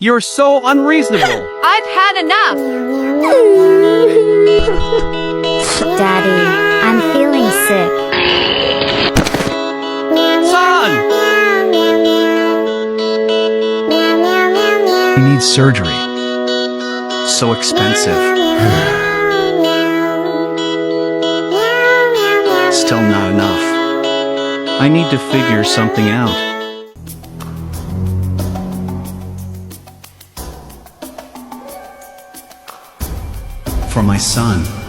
You're so unreasonable. I've had enough. Daddy, I'm feeling sick. Son! He needs surgery. So expensive. Still not enough. I need to figure something out. For my son.